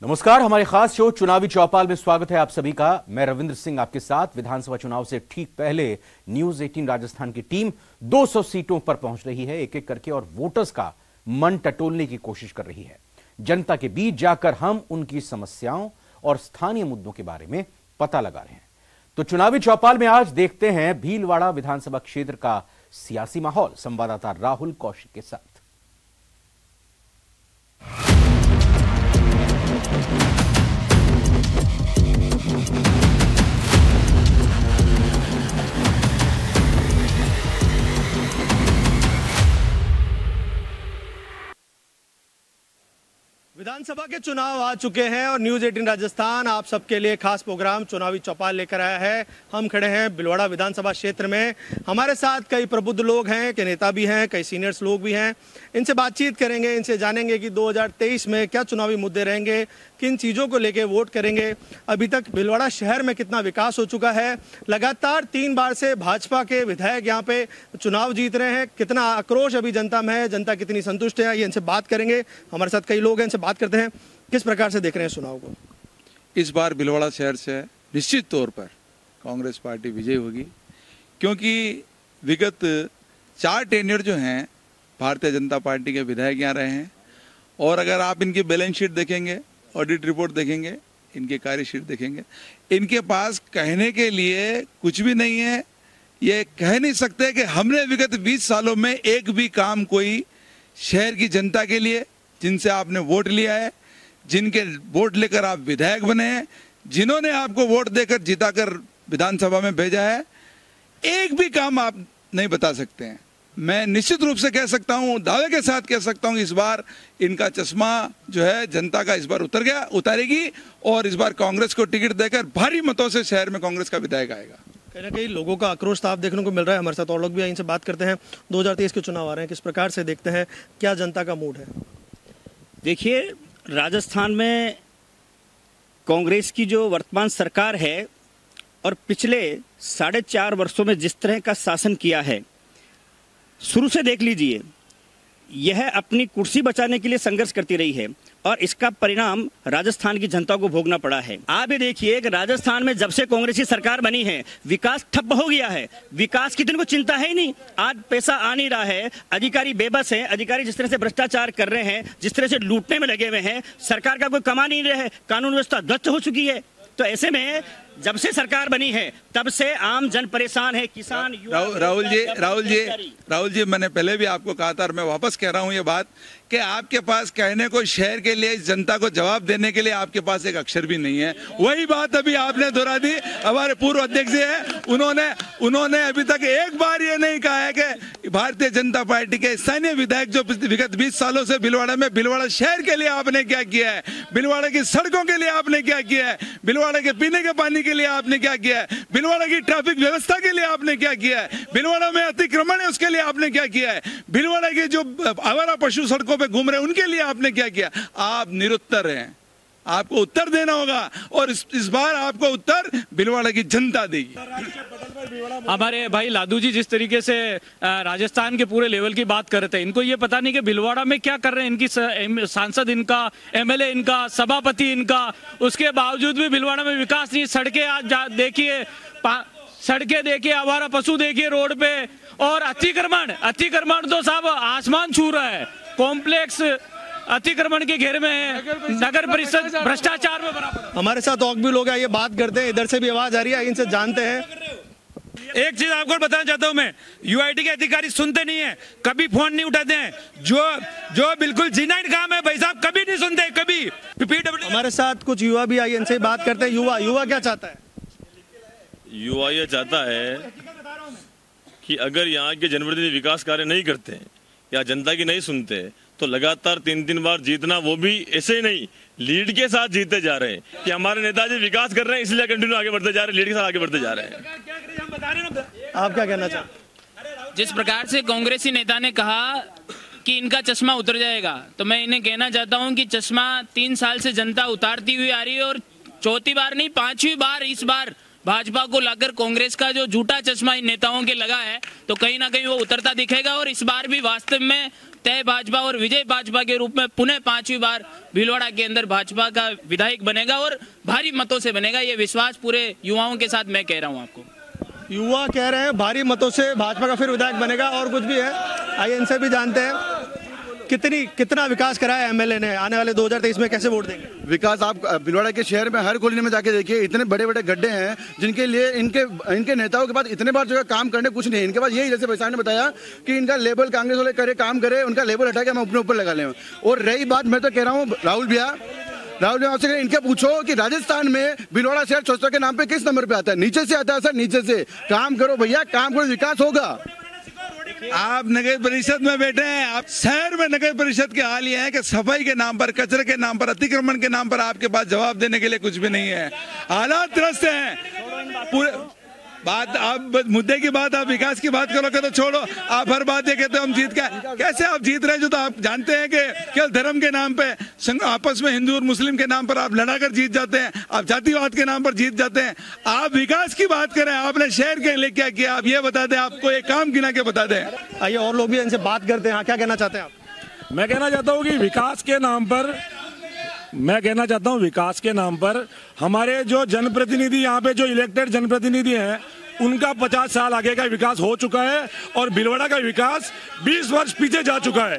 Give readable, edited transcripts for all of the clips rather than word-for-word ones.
नमस्कार, हमारे खास शो चुनावी चौपाल में स्वागत है आप सभी का। मैं रविंद्र सिंह आपके साथ। विधानसभा चुनाव से ठीक पहले न्यूज 18 राजस्थान की टीम 200 सीटों पर पहुंच रही है एक एक करके और वोटर्स का मन टटोलने की कोशिश कर रही है। जनता के बीच जाकर हम उनकी समस्याओं और स्थानीय मुद्दों के बारे में पता लगा रहे हैं। तो चुनावी चौपाल में आज देखते हैं भीलवाड़ा विधानसभा क्षेत्र का सियासी माहौल संवाददाता राहुल कौशिक के साथ। विधानसभा के चुनाव आ चुके हैं और न्यूज 18 राजस्थान आप सबके लिए खास प्रोग्राम चुनावी चौपाल लेकर आया है। हम खड़े हैं भीलवाड़ा विधानसभा क्षेत्र में। हमारे साथ कई प्रबुद्ध लोग हैं, कई नेता भी हैं, कई सीनियर्स लोग भी हैं। इनसे बातचीत करेंगे, इनसे जानेंगे कि 2023 में क्या चुनावी मुद्दे रहेंगे, किन चीज़ों को लेकर वोट करेंगे, अभी तक भीलवाड़ा शहर में कितना विकास हो चुका है, लगातार 3 बार से भाजपा के विधायक यहाँ पे चुनाव जीत रहे हैं, कितना आक्रोश अभी जनता में है, जनता कितनी संतुष्ट है, ये इनसे बात करेंगे। हमारे साथ कई लोग हैं, इनसे बात करते हैं किस प्रकार से देख रहे हैं चुनाव को। इस बार भीलवाड़ा शहर से निश्चित तौर पर कांग्रेस पार्टी विजयी होगी, क्योंकि विगत 4 टेन्योर जो हैं भारतीय जनता पार्टी के विधायक यहाँ रहे हैं और अगर आप इनकी बैलेंस शीट देखेंगे, ऑडिट रिपोर्ट देखेंगे, इनके कार्यशीट देखेंगे, इनके पास कहने के लिए कुछ भी नहीं है। ये कह नहीं सकते कि हमने विगत 20 सालों में एक भी काम कोई शहर की जनता के लिए, जिनसे आपने वोट लिया है, जिनके वोट लेकर आप विधायक बने हैं, जिन्होंने आपको वोट देकर जिताकर विधानसभा में भेजा है, एक भी काम आप नहीं बता सकते हैं। मैं निश्चित रूप से कह सकता हूं, दावे के साथ कह सकता हूं, इस बार इनका चश्मा जो है जनता का इस बार उतारेगी और इस बार कांग्रेस को टिकट देकर भारी मतों से शहर में कांग्रेस का विधायक आएगा। कहीं ना कहीं लोगों का आक्रोश साफ देखने को मिल रहा है। हमारे साथ और लोग भी हैं, इनसे बात करते हैं। 2023 के चुनाव आ रहे हैं, किस प्रकार से देखते हैं, क्या जनता का मूड है? देखिए, राजस्थान में कांग्रेस की जो वर्तमान सरकार है और पिछले 4.5 वर्षों में जिस तरह का शासन किया है, शुरू से देख लीजिए, यह अपनी कुर्सी बचाने के लिए संघर्ष करती रही है और इसका परिणाम राजस्थान की जनता को भोगना पड़ा है। आप ये देखिए कि राजस्थान में जब से कांग्रेस की सरकार बनी है विकास ठप हो गया है। विकास की तो इनको चिंता है ही नहीं। आज पैसा आ नहीं रहा है, अधिकारी बेबस हैं, अधिकारी जिस तरह से भ्रष्टाचार कर रहे हैं, जिस तरह से लूटने में लगे हुए हैं, सरकार का कोई कमा नहीं रहे, कानून व्यवस्था ध्वस्त हो चुकी है। तो ऐसे में जब से सरकार बनी है तब से आम जन परेशान है, किसान, राहुल जी, मैंने पहले भी आपको कहा था और मैं वापस कह रहा हूं ये बात कि आपके पास कहने को, शहर के लिए, जनता को जवाब देने के लिए आपके पास एक अक्षर भी नहीं है। वही बात अभी आपने दोहरा दी। हमारे पूर्व अध्यक्ष है, उन्होंने अभी तक एक बार ये नहीं कहा है कि भारतीय जनता पार्टी के स्थानीय विधायक जो विगत 20 सालों से भीलवाड़ा शहर के लिए आपने क्या किया है, भीलवाड़ा की सड़कों के लिए आपने क्या किया है, भीलवाड़ा के पीने के पानी के लिए आपने क्या किया है, भीलवाड़ा की ट्रैफिक व्यवस्था के लिए आपने क्या किया है, भीलवाड़ा में अतिक्रमण है उसके लिए आपने क्या किया है, भीलवाड़ा के जो आवारा पशु सड़कों पे घूम रहे हैं उनके लिए आपने क्या किया। आप निरुत्तर हैं, आपको उत्तर देना होगा और इस बार आपको उत्तर भीलवाड़ा की जनता देगी। हमारे भाई लादू जी जिस तरीके से राजस्थान के पूरे लेवल की बात कर रहे थे, इनको ये पता नहीं कि भीलवाड़ा में क्या कर रहे हैं। इनकी सांसद इनका, एमएलए इनका, सभापति इनका, उसके बावजूद भी भीलवाड़ा में विकास नहीं। सड़कें आज देखिए, सड़कें देखिए, आवारा पशु देखिए रोड पे, और अतिक्रमण तो साहब आसमान छू रहा है। कॉम्प्लेक्स अतिक्रमण के घेरे में है, नगर परिषद भ्रष्टाचार में बराबर। हमारे साथ और भी लोग हैं, ये बात करते हैं। इधर से भी आवाज आ रही है, इनसे जानते हैं। एक चीज आपको बताना चाहता हूं मैं, यूआईडी के अधिकारी सुनते नहीं है, कभी फोन नहीं उठाते हैं। जो बिल्कुल जिनाइन काम है भाई साहब, कभी नहीं सुनते, कभी। हमारे साथ कुछ युवा भी आइए, इनसे बात करते हैं। युवा क्या चाहता है? युवा ये चाहता है कि अगर यहाँ के जनप्रतिनिधि विकास कार्य नहीं करते या जनता की नहीं सुनते तो लगातार 3 बार जीतना, वो भी ऐसे ही नहीं, लीड के साथ जीते जा रहे हैं कि हमारे नेताजी विकास कर रहे हैं इसलिए कंटिन्यू आगे बढ़ते जा रहे हैं, लीड के साथ आगे बढ़ते जा रहे हैं। आप क्या कहना चाहते? जिस प्रकार से कांग्रेसी नेता ने कहा कि इनका चश्मा उतर जाएगा, तो मैं इन्हें कहना चाहता हूं कि चश्मा 3 साल से जनता उतारती हुई आ रही है और चौथी बार नहीं, 5वीं बार इस बार भाजपा को लाकर कांग्रेस का जो झूठा चश्मा इन नेताओं के लगा है, तो कहीं ना कहीं वो उतरता दिखेगा और इस बार भी वास्तव में तय भाजपा और विजय भाजपा के रूप में पुनः 5वीं बार भीलवाड़ा के अंदर भाजपा का विधायक बनेगा और भारी मतों से बनेगा। ये विश्वास पूरे युवाओं के साथ मैं कह रहा हूँ आपको। युवा कह रहे हैं भारी मतों से भाजपा का फिर विधायक बनेगा और कुछ भी है, आइए इनसे भी जानते हैं कितना विकास करा है एमएलए ने, आने वाले 2023 में कैसे वोट देंगे? विकास आप भीलवाड़ा के शहर में हर कॉलोनी में जाके देखिए, इतने बड़े बड़े गड्ढे हैं जिनके लिए इनके नेताओं के पास इतने बार जो है काम करने कुछ नहीं है। इनके पास यही, जैसे भाई साहब ने बताया कि इनका लेबल कांग्रेस वाले करे काम करे, उनका लेबल हटा के हम अपने ऊपर लगा लें। और रही बात, मैं तो कह रहा हूँ राहुल भैया आपसे इनके पूछो कि राजस्थान में भीलवाड़ा शहर स्वच्छता के नाम पे किस नंबर पे आता है? नीचे से आता है सर, नीचे से। काम करो भैया, काम करो, विकास होगा। आप नगर परिषद में बैठे हैं, आप शहर में नगर परिषद के हाल ये है कि सफाई के नाम पर, कचरे के नाम पर, अतिक्रमण के नाम पर आपके पास जवाब देने के लिए कुछ भी नहीं है। हालात त्रस्त हैं पूरे। बात आप मुद्दे की बात, आप विकास की बात करोगे तो छोड़ो। आप हर बात ये कहते हो हम जीत गए। कैसे आप जीत रहे? जो तो आप जानते हैं कि केवल धर्म के नाम पे, आपस में हिंदू और मुस्लिम के नाम पर आप लड़ाकर जीत जाते हैं, आप जातिवाद के नाम पर जीत जाते हैं। आप विकास की बात करें, आपने शहर के लिए क्या किया आप ये बता दें, आपको एक काम गिना के बता दें। आइए और लोग भी इनसे बात करते हैं। क्या कहना चाहते हैं आप? मैं कहना चाहता हूँ कि विकास के नाम पर हमारे जो जनप्रतिनिधि, यहाँ पे जो इलेक्टेड जनप्रतिनिधि हैं, उनका 50 साल आगे का विकास हो चुका है और भीलवाड़ा का विकास 20 वर्ष पीछे जा चुका है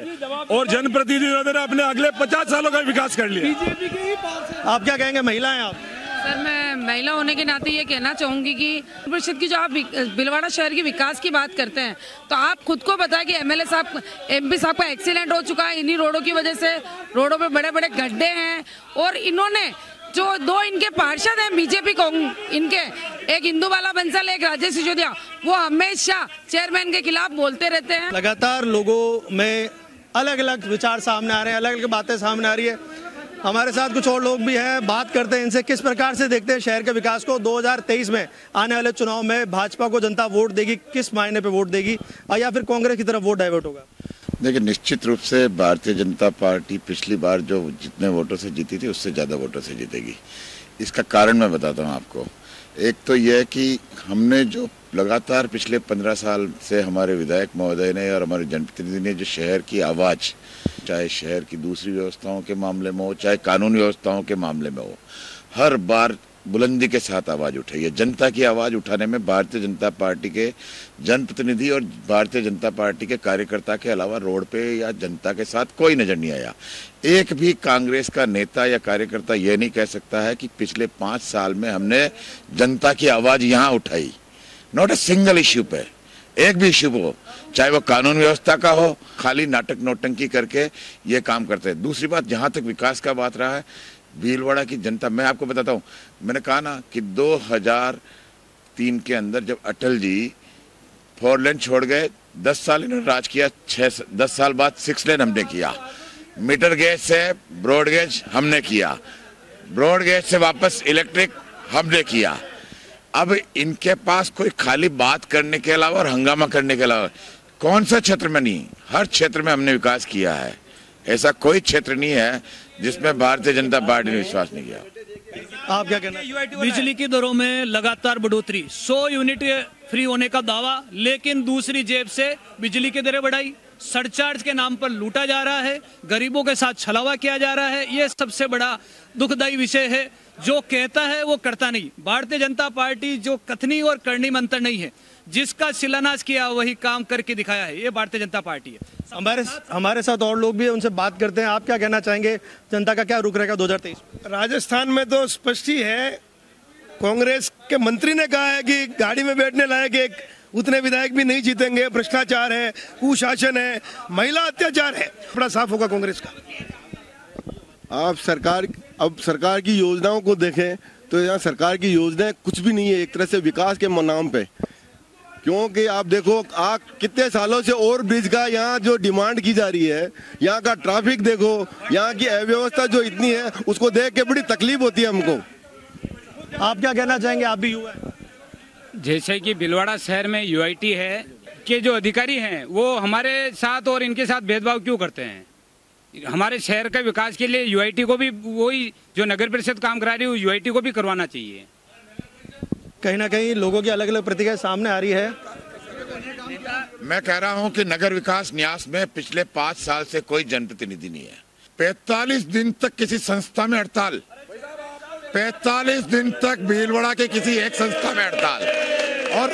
और जनप्रतिनिधियों ने अपने अगले 50 सालों का विकास कर लिया। आप क्या कहेंगे? महिला हैं आप? सर, मैं महिला होने के नाते ये कहना चाहूंगी कि परिषद की जो आप भीलवाड़ा शहर की विकास की बात करते हैं, तो आप खुद को बताएं कि एमएलए साहब, एमपी साहब का एक्सीडेंट हो चुका है इन्हीं रोडों की वजह से। रोडों पे बड़े बड़े गड्ढे हैं और इन्होंने जो 2 इनके पार्षद हैं बीजेपी को, इनके एक इंदुबाला बंसल, एक राजेश सिसोदिया, वो हमेशा चेयरमैन के खिलाफ बोलते रहते हैं। लगातार लोगों में अलग अलग विचार सामने आ रहे हैं, अलग अलग बातें सामने आ रही है। हमारे साथ कुछ और लोग भी हैं, बात करते हैं इनसे किस प्रकार से देखते हैं शहर के विकास को। 2023 में आने वाले चुनाव में भाजपा को जनता वोट देगी, किस मायने पे वोट देगी, या फिर कांग्रेस की तरफ वोट डाइवर्ट होगा? देखिए, निश्चित रूप से भारतीय जनता पार्टी पिछली बार जो जितने वोटों से जीती थी उससे ज़्यादा वोटों से जीतेगी। इसका कारण मैं बताता हूँ आपको। एक तो यह है कि हमने जो लगातार पिछले 15 साल से हमारे विधायक महोदय ने और हमारे जनप्रतिनिधि ने जो शहर की आवाज़, चाहे शहर की दूसरी व्यवस्थाओं के मामले में हो, चाहे कानून व्यवस्थाओं के मामले में हो, हर बार बुलंदी के साथ आवाज़ उठाई है। जनता की आवाज़ उठाने में भारतीय जनता पार्टी के जनप्रतिनिधि और भारतीय जनता पार्टी के कार्यकर्ता के अलावा रोड पे या जनता के साथ कोई नजर नहीं आया। एक भी कांग्रेस का नेता या कार्यकर्ता ये नहीं कह सकता है कि पिछले 5 साल में हमने जनता की आवाज़ यहाँ उठाई। नॉट ए सिंगल इश्यू पे, एक भी इश्यू हो, चाहे वो कानून व्यवस्था का हो, खाली नाटक नौटंकी करके ये काम करते हैं। दूसरी बात, जहाँ तक विकास का बात रहा है, भीलवाड़ा की जनता, मैं आपको बताता हूँ, मैंने कहा ना कि 2003 के अंदर जब अटल जी 4 लेन छोड़ गए, 10 साल इन्होंने राज किया, 10 साल बाद 6 लेन हमने किया। मीटर गेज से ब्रॉड गेज हमने किया, ब्रॉड गेज से वापस इलेक्ट्रिक हमने किया। अब इनके पास कोई खाली बात करने के अलावा और हंगामा करने के अलावा कौन सा क्षेत्र में नहीं, हर क्षेत्र में हमने विकास किया है। ऐसा कोई क्षेत्र नहीं है जिसमें भारतीय जनता पार्टी ने विश्वास नहीं किया। आप क्या कहना? बिजली की दरों में लगातार बढ़ोतरी, 100 यूनिट फ्री होने का दावा, लेकिन दूसरी जेब से बिजली की दरें बढ़ाई, सरचार्ज के नाम पर लूटा जा रहा है, गरीबों के साथ छलावा किया जा रहा है। ये सबसे बड़ा दुखदायी विषय है। जो कहता है वो करता नहीं। भारतीय जनता पार्टी जो कथनी और करनी में अंतर नहीं है, जिसका शिलान्यास किया वही काम करके दिखाया है, ये भारतीय जनता पार्टी है। हमारे साथ और लोग भी हैं, उनसे बात करते हैं। आप क्या कहना चाहेंगे, जनता का क्या रुख रहेगा 2023? राजस्थान में तो स्पष्ट ही है, कांग्रेस के मंत्री ने कहा है कि गाड़ी में बैठने लायक एक उतने विधायक भी नहीं जीतेंगे, भ्रष्टाचार है, कुशासन है, महिला अत्याचार है। बड़ा साफ होगा कांग्रेस का। आप सरकार की योजनाओं को देखें तो यहाँ सरकार की योजनाएं कुछ भी नहीं है, एक तरह से विकास के नाम पे। क्योंकि आप देखो, आप कितने सालों से ओवर ब्रिज का यहाँ जो डिमांड की जा रही है, यहाँ का ट्रैफिक देखो, यहाँ की अव्यवस्था जो इतनी है, उसको देख के बड़ी तकलीफ होती है हमको। आप क्या कहना चाहेंगे? आप भी युवा हैं। जैसे कि भीलवाड़ा शहर में यूआईटी है के जो अधिकारी हैं वो हमारे साथ और इनके साथ भेदभाव क्यों करते हैं? हमारे शहर के विकास के लिए यूआईटी को भी, वही जो नगर परिषद काम करा रही है, यूआईटी को भी करवाना चाहिए। कहीं ना कहीं लोगों की अलग अलग प्रतिक्रिया सामने आ रही है। मैं कह रहा हूं कि नगर विकास न्यास में पिछले 5 साल से कोई जनप्रतिनिधि नहीं है। 45 दिन तक किसी संस्था में हड़ताल, 45 दिन तक भीलवाड़ा के किसी एक संस्था में हड़ताल, और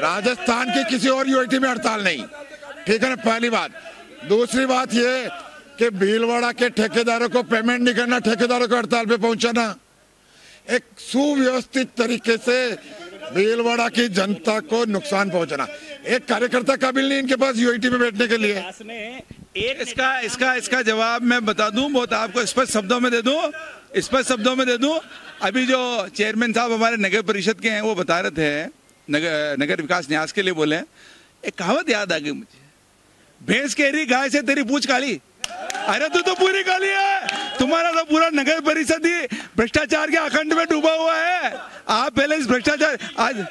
राजस्थान के किसी और यूआईटी में हड़ताल नहीं। ठीक है ना, पहली बात। दूसरी बात ये कि भीलवाड़ा के ठेकेदारों को पेमेंट नहीं करना, ठेकेदारों को हड़ताल पे पहुंचाना, एक सुव्यवस्थित तरीके से भीलवाड़ा की जनता को नुकसान पहुंचाना। एक कार्यकर्ता काबिल नहीं इनके पास यूआईटी में बैठने के लिए। इसका जवाब मैं बता दूं, बहुत आपको स्पष्ट शब्दों में दे दूं। अभी जो चेयरमैन साहब हमारे नगर परिषद के हैं वो बता रहे थे, नगर विकास न्यास के लिए बोले, एक कहावत याद आ गई मुझे, भैंस कह रही गाय से तेरी पूंछ काली। अरे तू तो पूरी काली है, तुम्हारा तो पूरा नगर परिषद ही भ्रष्टाचार के अखंड में डूबा हुआ है। आप पहले इस भ्रष्टाचार, आज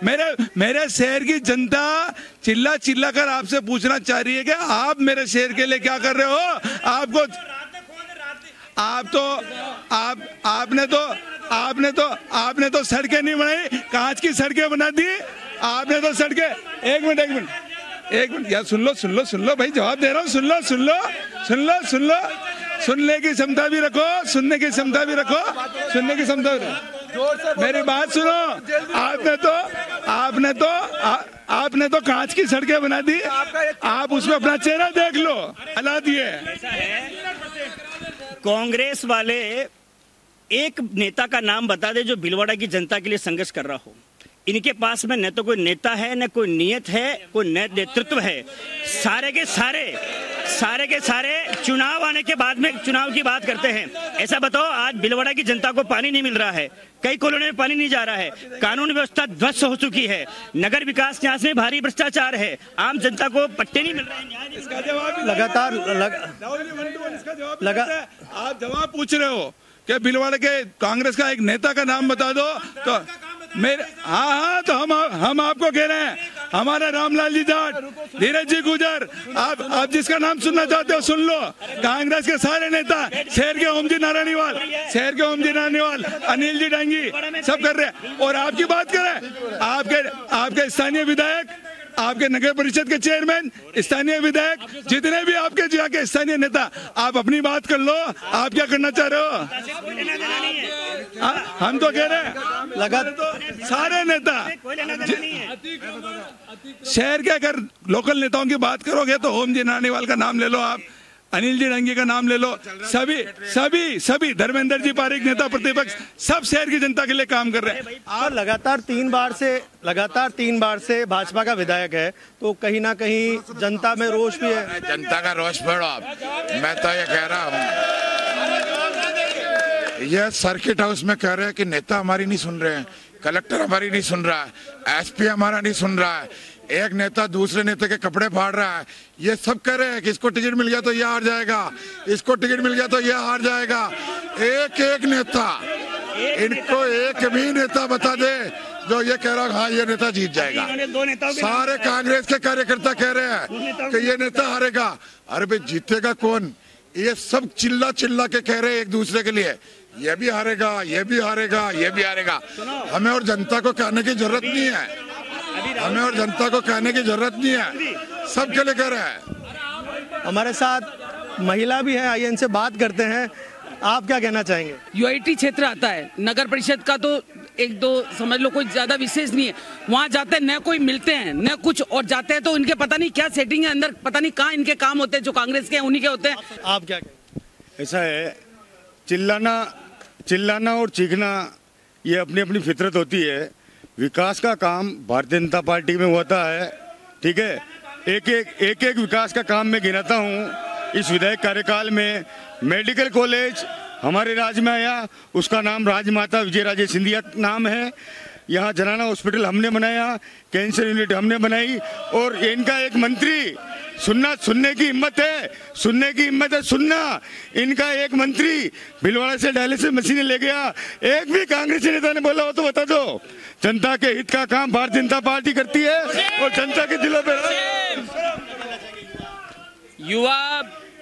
मेरे शहर की जनता चिल्ला कर आपसे पूछना चाह रही है कि आप मेरे शहर के लिए क्या कर रहे हो। आपने तो सड़कें नहीं बनाई, कांच की सड़कें बना दी आपने तो सड़कें। एक मिनट यार, सुन लो भाई, जवाब दे रहा हूँ, सुन लो। सुनने की क्षमता भी रखो, मेरी बात सुनो। आपने तो कांच की सड़कें बना दी, आप उसमें अपना चेहरा देख लो। हालात ये कांग्रेस वाले एक नेता का नाम बता दे जो भीलवाड़ा की जनता के लिए संघर्ष कर रहा हो। इनके पास में न तो कोई नेता है, न कोई नियत है, कोई नेतृत्व है। सारे के सारे चुनाव आने के बाद में चुनाव की बात करते हैं। ऐसा बताओ, आज भीलवाड़ा की जनता को पानी नहीं मिल रहा है, कई कॉलोनी में पानी नहीं जा रहा है, कानून व्यवस्था ध्वस्त हो चुकी है, नगर विकास न्यास में भारी भ्रष्टाचार है, आम जनता को पट्टे नहीं मिल रहे हैं। इसका जवाब लगातार आप जवाब पूछ रहे हो कि भीलवाड़ा के कांग्रेस का एक नेता का नाम बता दो, तो मेरे हाँ, तो हम आपको कह रहे हैं, हमारा रामलाल जी जाट, धीरज जी गुजर, आप जिसका नाम सुनना चाहते हो सुन लो। कांग्रेस के सारे नेता, शहर के ओम जी नारायणवाल, अनिल जी डांगी, सब कर रहे हैं। और आपकी बात करें, आपके स्थानीय विधायक, आपके नगर परिषद के चेयरमैन, स्थानीय विधायक, जितने भी आपके जाके स्थानीय नेता, आप अपनी बात कर लो। आप क्या करना चाह रहे हो? हम तो कह रहे हैं लगातार सारे नेता, शहर के अगर लोकल नेताओं की बात करोगे तो ओम जी नारायणवाल का नाम ले लो, आप अनिल जी डांगी का नाम ले लो, सभी धर्मेंद्र जी पारिक, नेता प्रतिपक्ष, सब शहर की जनता के लिए काम कर रहे हैं। आप लगातार तीन बार से भाजपा का विधायक है, तो कहीं ना कहीं जनता में रोष भी है। जनता का रोष पढ़ो आप। मैं तो ये कह रहा हूँ, यह सर्किट हाउस में कह रहे हैं कि नेता हमारी नहीं सुन रहे हैं, कलेक्टर हमारी नहीं सुन रहा है, एसपी हमारा नहीं सुन रहा है, एक नेता दूसरे नेता के कपड़े फाड़ रहा है। ये सब कह रहे हैं कि इसको टिकट मिल गया तो ये हार जाएगा, इसको टिकट मिल गया तो ये हार जाएगा। एक नेता, इनको एक भी नेता बता दे जो ये कह रहा है हाँ ये नेता जीत जाएगा। सारे कांग्रेस के कार्यकर्ता कह रहे हैं कि ये नेता हारेगा। अरे भाई जीतेगा कौन? ये सब चिल्ला के कह रहे हैं एक दूसरे के लिए, ये भी हारेगा, ये भी हारेगा, ये भी हारेगा। हमें और जनता को कहने की जरूरत नहीं है, सब के लिए कह रहे हैं। हमारे साथ महिला भी है, आइए इनसे बात करते हैं। आप क्या कहना चाहेंगे? यूआईटी क्षेत्र आता है, नगर परिषद का तो एक दो समझ लो, कोई ज्यादा विशेष नहीं है। वहाँ जाते हैं न कोई मिलते हैं न कुछ, और जाते हैं तो इनके पता नहीं क्या सेटिंग है अंदर, पता नहीं कहाँ इनके काम होते हैं, जो कांग्रेस के हैं उन्हीं के होते हैं। आप क्या कहें? ऐसा है, चिल्लाना और चीखना ये अपनी अपनी फितरत होती है। विकास का काम भारतीय जनता पार्टी में होता है, ठीक है। एक एक विकास का काम मैं गिनाता हूँ। इस विधायक कार्यकाल में मेडिकल कॉलेज हमारे राज्य में आया, उसका नाम राजमाता विजयराजे सिंधिया नाम है। यहाँ जनाना हॉस्पिटल हमने बनाया, कैंसर यूनिट हमने बनाई, और इनका एक मंत्री सुनने की हिम्मत है सुनना। इनका एक मंत्री भीलवाड़ा से डायलिसिस मशीनें ले गया। एक भी कांग्रेसी नेता ने बोला हो तो बता दो। जनता के हित का काम भारतीय जनता पार्टी करती है और जनता के दिलों पे। युवा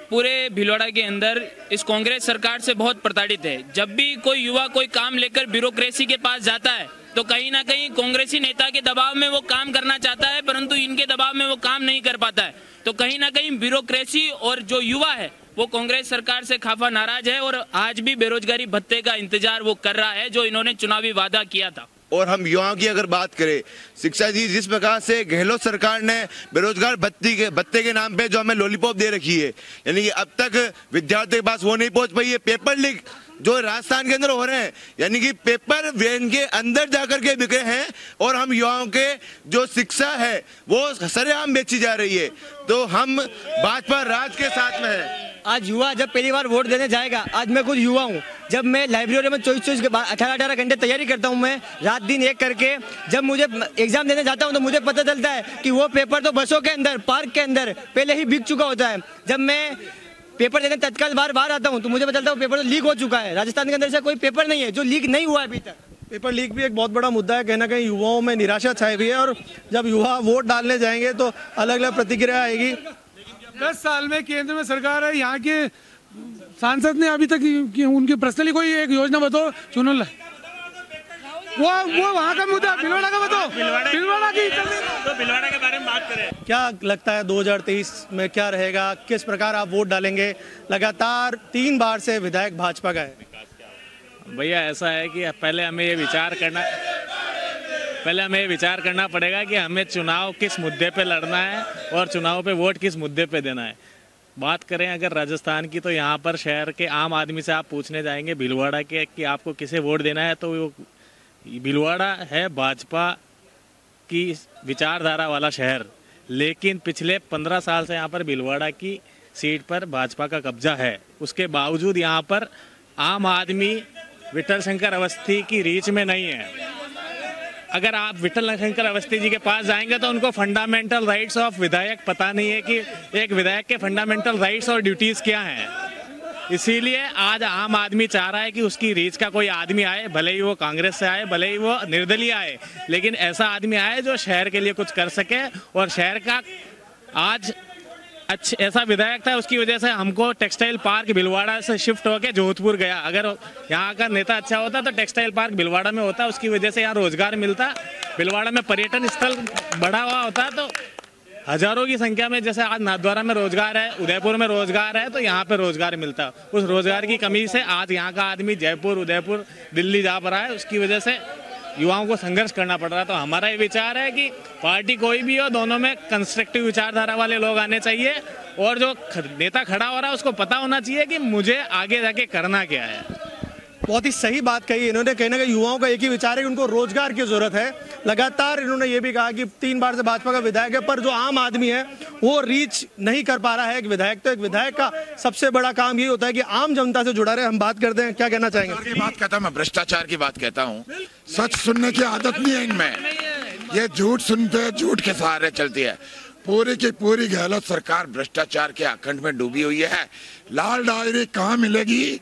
पूरे भीलवाड़ा के अंदर इस कांग्रेस सरकार से बहुत प्रताड़ित है। जब भी कोई युवा कोई काम लेकर ब्यूरोक्रेसी के पास जाता है तो कहीं ना कहीं कांग्रेसी नेता के दबाव में वो काम करना चाहता है, परंतु परंतु इनके दबाव में वो काम नहीं कर पाता है। तो कहीं ना कहीं ब्यूरोक्रेसी और जो युवा है वो कांग्रेस सरकार से खाफा नाराज है और आज भी बेरोजगारी भत्ते का इंतजार वो कर रहा है जो इन्होंने चुनावी वादा किया था। और हम युवाओं की अगर बात करें, शिक्षा जी जिस प्रकार से गहलोत सरकार ने बेरोजगार भत्ते के नाम पे जो हमें लॉलीपॉप दे रखी है, यानी कि अब तक विद्यार्थियों के पास वो नहीं पहुंच पाई है। पेपर लीक जो राजस्थान के अंदर हो रहे हैं, यानी कि पेपर वैन के अंदर जाकर के बिके हैं और हम युवाओं के जो शिक्षा है वो सरेआम बेची जा रही है। तो हम भाजपा राज के साथ में है। आज युवा जब पहली बार वोट देने जाएगा, आज मैं खुद युवा हूँ, जब मैं लाइब्रेरी में 24 के बाद 18 घंटे तैयारी करता हूँ, मैं रात दिन एक करके, जब मुझे एग्जाम देने जाता हूँ तो मुझे पता चलता है कि वो पेपर तो बसों के अंदर, पार्क के अंदर पहले ही बिक चुका होता है। जब मैं पेपर देने तत्काल बाहर आता हूँ तो मुझे पता चलता है वो पेपर तो लीक हो चुका है। राजस्थान के अंदर से कोई पेपर नहीं है जो लीक नहीं हुआ है अभी तक। पेपर लीक भी एक बहुत बड़ा मुद्दा है, कहीं ना कहीं युवाओं में निराशा छाई हुई है और जब युवा वोट डालने जाएंगे तो अलग अलग प्रतिक्रिया आएगी। 10 साल में केंद्र में सरकार है, यहाँ के सांसद ने अभी तक उनकी पर्सनली कोई एक योजना बताओ चुनो ला। वो वहाँ का मुद्दा, भिलवाड़ा का बताओ, भिलवाड़ा की तो भिलवाड़ा के बारे में बात करें। क्या लगता है 2023 में क्या रहेगा, किस प्रकार आप वोट डालेंगे? लगातार 3 बार से विधायक भाजपा का है। भैया ऐसा है कि पहले हमें ये विचार करना पड़ेगा कि हमें चुनाव किस मुद्दे पे लड़ना है और चुनाव पे वोट किस मुद्दे पे देना है। बात करें अगर राजस्थान की, तो यहाँ पर शहर के आम आदमी से आप पूछने जाएंगे भीलवाड़ा के कि आपको किसे वोट देना है, तो वो भीलवाड़ा है भाजपा की विचारधारा वाला शहर, लेकिन पिछले 15 साल से यहाँ पर भीलवाड़ा की सीट पर भाजपा का कब्जा है। उसके बावजूद यहाँ पर आम आदमी विठल शंकर अवस्थी की रीच में नहीं है। अगर आप विठल शंकर अवस्थी जी के पास जाएंगे तो उनको फंडामेंटल राइट्स ऑफ विधायक पता नहीं है कि एक विधायक के फंडामेंटल राइट्स और ड्यूटीज क्या हैं। इसीलिए आज आम आदमी चाह रहा है कि उसकी रीच का कोई आदमी आए, भले ही वो कांग्रेस से आए, भले ही वो निर्दलीय आए, लेकिन ऐसा आदमी आए जो शहर के लिए कुछ कर सके। और शहर का आज ऐसा विधायक था, उसकी वजह से हमको टेक्सटाइल पार्क भीलवाड़ा से शिफ्ट होकर जोधपुर गया। अगर यहाँ का नेता अच्छा होता तो टेक्सटाइल पार्क भीलवाड़ा में होता, उसकी वजह से यहाँ रोजगार मिलता, भीलवाड़ा में पर्यटन स्थल बढ़ा हुआ होता, तो हजारों की संख्या में जैसे आज नाथद्वारा में रोजगार है, उदयपुर में रोजगार है, तो यहाँ पे रोजगार मिलता। उस रोजगार की कमी से आज यहाँ का आदमी जयपुर, उदयपुर, दिल्ली जा पा रहा है। उसकी वजह से युवाओं को संघर्ष करना पड़ रहा है। तो हमारा ये विचार है कि पार्टी कोई भी हो, दोनों में कंस्ट्रक्टिव विचारधारा वाले लोग आने चाहिए और जो नेता खड़ा हो रहा है उसको पता होना चाहिए कि मुझे आगे जाके करना क्या है। बहुत ही सही बात कही इन्होंने। कहीं ना कहीं युवाओं का एक ही विचार है कि उनको रोजगार की जरूरत है। लगातार इन्होंने ये भी कहा कि 3 बार से भाजपा का विधायक है, पर जो आम आदमी है वो रीच नहीं कर पा रहा है एक विधायक। तो एक विधायक का सबसे बड़ा काम ये होता है कि आम जनता से जुड़ा रहे। हम बात करते हैं, क्या कहना चाहेंगे? बात कहता हूँ मैं, भ्रष्टाचार की बात कहता हूँ। सच सुनने की आदत नहीं है इनमें, ये झूठ सुनते हैं, झूठ के सहारे चलती है। पूरी की पूरी गहलोत सरकार भ्रष्टाचार के अखंड में डूबी हुई है। लाल डायरी कहाँ मिलेगी?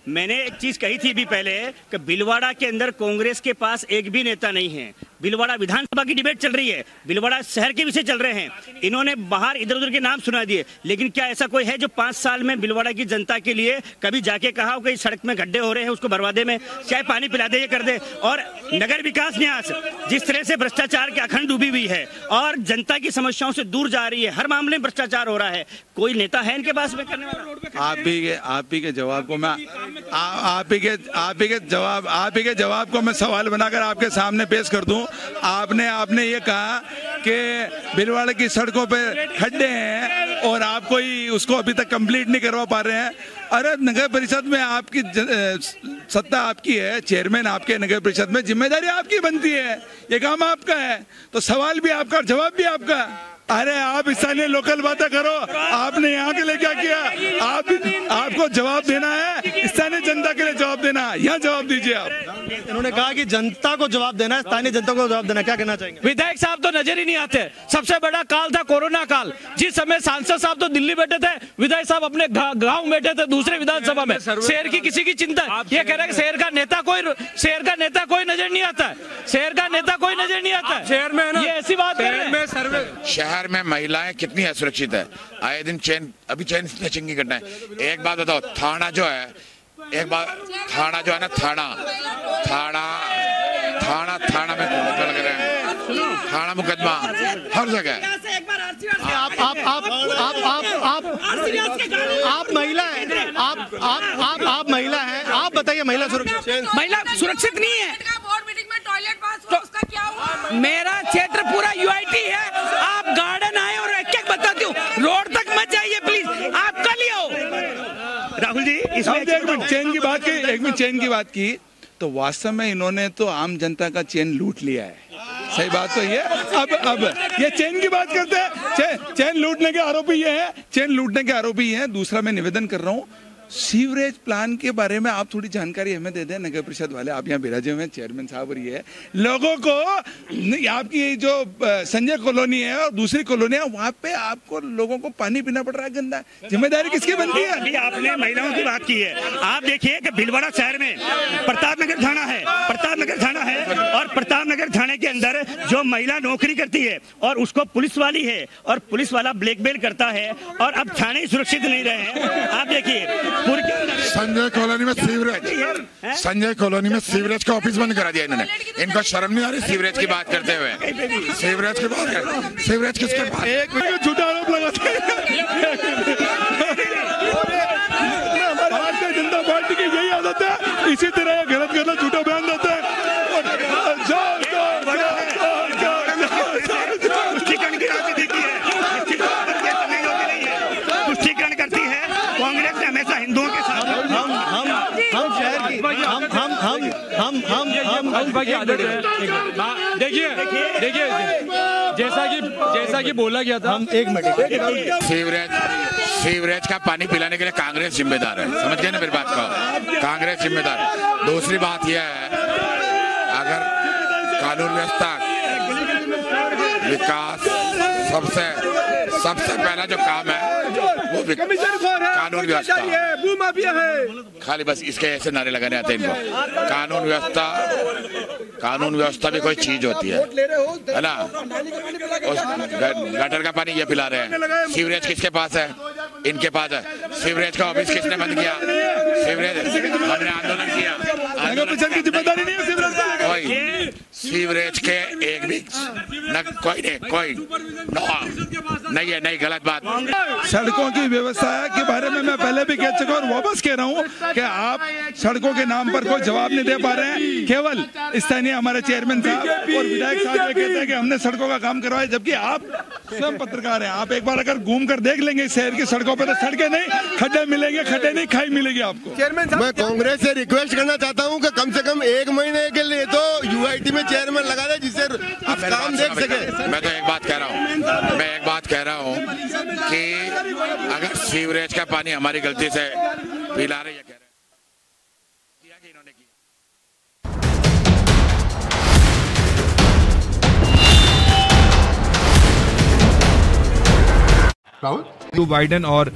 मैंने एक चीज कही थी अभी पहले कि भीलवाड़ा के अंदर कांग्रेस के पास एक भी नेता नहीं है। भीलवाड़ा विधानसभा की डिबेट चल रही है, भीलवाड़ा शहर के विषय चल रहे हैं, इन्होंने बाहर इधर उधर के नाम सुना दिए, लेकिन क्या ऐसा कोई है जो 5 साल में भीलवाड़ा की जनता के लिए कभी जाके कहा हो कि सड़क में गड्ढे हो रहे हैं उसको भरवा दे, में चाहे पानी पिला दे, ये कर दे। और नगर विकास न्यास जिस तरह से भ्रष्टाचार के अखंड डूबी हुई है और जनता की समस्याओं से दूर जा रही है, हर मामले में भ्रष्टाचार हो रहा है, कोई नेता है इनके पास में करने वाला? आप ही के जवाब को मैं आप ही के जवाब को मैं सवाल बनाकर आपके सामने पेश कर दूं। आपने ये कहा कि भीलवाड़ा की सड़कों पे खड्डे हैं और आप कोई उसको अभी तक कंप्लीट नहीं करवा पा रहे हैं। अरे नगर परिषद में आपकी सत्ता आपकी है, चेयरमैन आपके, नगर परिषद में जिम्मेदारी आपकी बनती है, ये काम आपका है, तो सवाल भी आपका, जवाब भी आपका। अरे आप स्थानीय लोकल बातें करो, आपने यहाँ के लिए क्या किया? आपको जवाब देना है, स्थानीय जनता के लिए जवाब देना, यहाँ जवाब दीजिए आप। इन्होंने कहा कि जनता को जवाब देना है, स्थानीय जनता को जवाब देना। क्या कहना चाहेंगे? विधायक साहब तो नजर ही नहीं आते। सबसे बड़ा काल था कोरोना काल, जिस समय सांसद साहब तो दिल्ली बैठे थे, विधायक साहब अपने गाँव बैठे थे दूसरे विधानसभा में। शहर की किसी की चिंता, ये कह रहे हैं शहर का नेता कोई नजर नहीं आता, शहर का नेता कोई नजर नहीं आता। शहर में ये ऐसी बात कर रहे हैं। शहर में महिलाएं कितनी असुरक्षित है, आए दिन अभी चेन स्नैचिंग की घटना है। एक बात बताओ, थाना जो है ना, थाना में लग रहे हैं। थाना मुकदमा हर जगह। आप महिला हैं, आप महिला हैं, आप बताइए महिला सुरक्षित नहीं है। मेरा क्षेत्र पूरा यूआईटी है। आप गार्डन आए और एक बताती हूँ, रोड तक मत जाइए प्लीज, आप कल ही आओ। राहुल जी इसमें एक मिनट चेन की बात की तो वास्तव में इन्होंने तो आम जनता का चैन लूट लिया है। सही बात तो ये। अब ये चैन की बात करते हैं, चैन लूटने के आरोपी हैं। दूसरा मैं निवेदन कर रहा हूँ, सीवरेज प्लान के बारे में आप थोड़ी जानकारी हमें दे दें। नगर परिषद वाले आप यहाँ बिराजे हुए हैं, चेयरमैन साहब और ये लोगों को आपकी जो संजय कॉलोनी है और दूसरी कॉलोनी है वहाँ पे आपको लोगों को पानी पीना पड़ रहा है गंदा। जिम्मेदारी किसकी बनती है? अभी आपने महिलाओं की बात की है। आप देखिए कि भीलवाड़ा शहर में प्रतापनगर थाना है और प्रतापनगर थाने के अंदर जो महिला नौकरी करती है और उसको पुलिस वाली है और पुलिस वाला ब्लैकमेल करता है और अब थाने सुरक्षित नहीं रहे हैं। आप देखिए संजय कॉलोनी में सीवरेज का ऑफिस बंद करा दिया इन्होंने। इनको शर्म नहीं आ रही सीवरेज की बात करते हुए? सीवरेज किसके पास? एक झूठा आरोप लगाते हैं। भारतीय जनता पार्टी की यही आदत है, इसी तरह गलत झूठा बयान देते हैं। तुष्टीकरण करती है कांग्रेस ने हमेशा हिंदुओं के साथ। देखिए जैसा कि बोला गया था, एक मिनट, सीवरेज का पानी पिलाने के लिए कांग्रेस जिम्मेदार है। समझ गए ना मेरी बात को? कांग्रेस जिम्मेदार। दूसरी बात यह है, अगर कानून व्यवस्था विकास सबसे पहला जो काम है वो कानून व्यवस्था है। खाली बस इसके ऐसे नारे लगाने आते हैं इनको। कानून व्यवस्था भी कोई चीज होती है ना? गटर का पानी ये पिला रहे हैं। सीवरेज किसके पास है? इनके पास है। सीवरेज का ऑफिस किसने बंद किया? हमने आंदोलन किया। जिम्मेदारी नहीं है सीवरेज के एक भी कोई नहीं है। नहीं, गलत बात। सड़कों की व्यवस्था के बारे में मैं पहले भी कह चुका और वापस कह रहा हूँ कि आप सड़कों के नाम पर कोई जवाब नहीं दे पा रहे हैं। केवल स्थानीय हमारे चेयरमैन साहब और विधायक साहब ये कहते हैं कि हमने सड़कों का काम करवाया, जबकि आप स्वयं पत्रकार हैं। आप एक बार अगर घूम कर देख लेंगे शहर की सड़कों पर, तो सड़कें नहीं, खड्डे मिलेंगे, खड्डे नहीं, खाई मिलेगी आपको। मैं कांग्रेस से रिक्वेस्ट करना चाहता हूँ कि कम से कम 1 महीने के लिए तो यूआईटी में चेयरमैन लगा दे, जिससे काम देख सके। मैं तो एक बात कह रहा हूँ कि अगर सीवरेज का पानी हमारी गलती से पिला रहे हैं, जो बाइडेन और